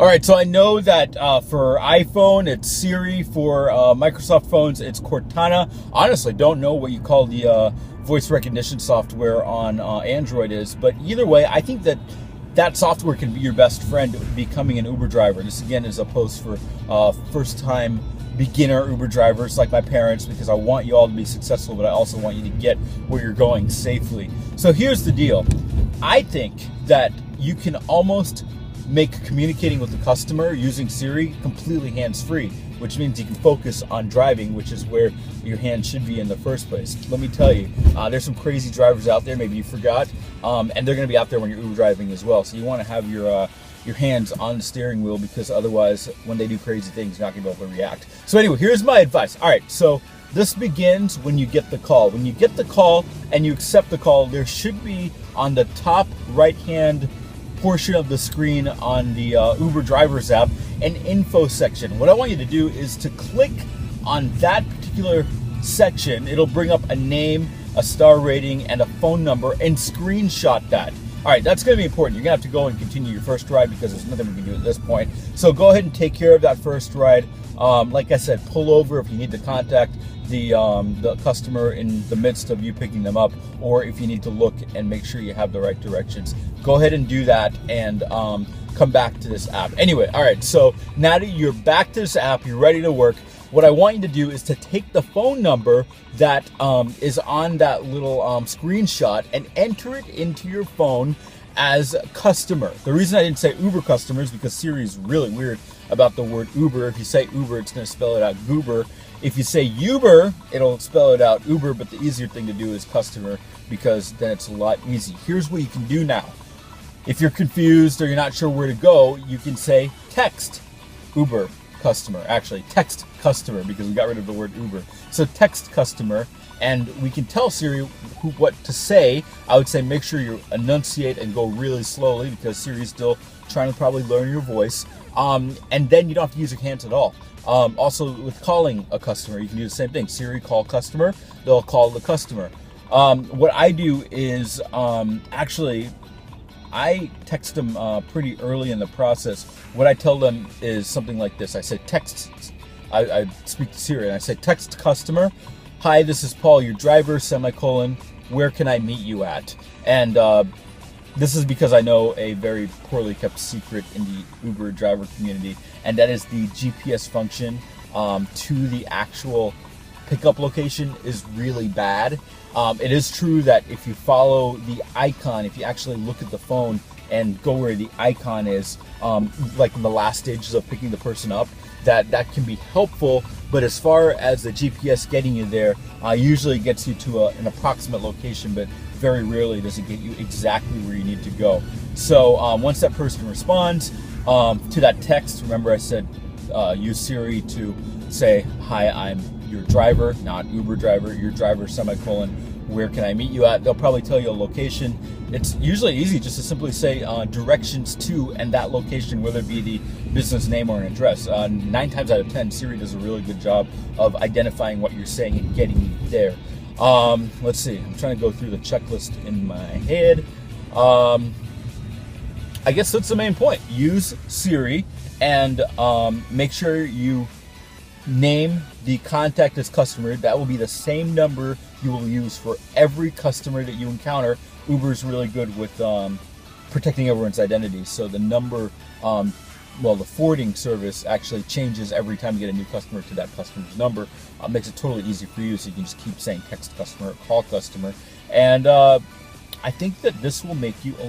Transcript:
All right, so I know that for iPhone, it's Siri. For Microsoft phones, it's Cortana. Honestly, don't know what you call the voice recognition software on Android is, but either way, I think that that software can be your best friend becoming an Uber driver. This, again, is a post for first-time beginner Uber drivers like my parents, because I want you all to be successful, but I also want you to get where you're going safely. So here's the deal. I think that you can almost make communicating with the customer using Siri completely hands-free, which means you can focus on driving, which is where your hand should be in the first place. Let me tell you, there's some crazy drivers out there, maybe you forgot, and they're going to be out there when you're Uber driving as well. So you want to have your hands on the steering wheel, because otherwise, when they do crazy things, you're not going to be able to react. So anyway, here's my advice. All right, so this begins when you get the call. When you get the call and you accept the call, there should be on the top right-hand portion of the screen on the Uber Drivers app an info section. What I want you to do is to click on that particular section. It'll bring up a name, a star rating, and a phone number, and screenshot that. All right, that's going to be important. You're going to have to go and continue your first ride, because there's nothing we can do at this point. So go ahead and take care of that first ride. Like I said, pull over if you need to contact the customer in the midst of you picking them up, or if you need to look and make sure you have the right directions. Go ahead and do that, and come back to this app. Anyway, all right, so now that you're back to this app, you're ready to work, what I want you to do is to take the phone number that is on that little screenshot and enter it into your phone as customer. The reason I didn't say Uber customer is because Siri is really weird about the word Uber. If you say Uber, it's going to spell it out Goober. If you say Uber, it'll spell it out Uber, but the easier thing to do is customer, because then it's a lot easier. Here's what you can do now. If you're confused or you're not sure where to go, you can say text Uber customer. Actually, text customer, because we got rid of the word Uber. So text customer, and we can tell Siri what to say. I would say make sure you enunciate and go really slowly, because Siri's still trying to probably learn your voice. And then you don't have to use your hands at all. Also, with calling a customer, you can do the same thing. Siri, call customer. They'll call the customer. What I do is actually, I text them pretty early in the process. What I tell them is something like this. I say text. I speak to Siri and I say text customer. Hi, this is Paul, your driver, semicolon, where can I meet you at? And this is because I know a very poorly kept secret in the Uber driver community, and that is the GPS function to the actual pickup location is really bad. It is true that if you follow the icon, if you actually look at the phone and go where the icon is, like in the last stages of picking the person up, that can be helpful. But as far as the GPS getting you there, usually gets you to an approximate location, but very rarely does it get you exactly where you need to go. So once that person responds to that text, remember I said use Siri to say, hi, I'm your driver, not Uber driver, your driver, semicolon, where can I meet you at? They'll probably tell you a location. It's usually easy just to simply say directions to and that location, whether it be the business name or an address. 9 times out of 10, Siri does a really good job of identifying what you're saying and getting you there. Let's see, I'm trying to go through the checklist in my head. I guess that's the main point. Use Siri and make sure you name the contact as customer. That will be the same number you will use for every customer that you encounter. Uber is really good with protecting everyone's identity. So the number, the forwarding service actually changes every time you get a new customer to that customer's number. Makes it totally easy for you, so you can just keep saying text customer, call customer. And I think that this will make you a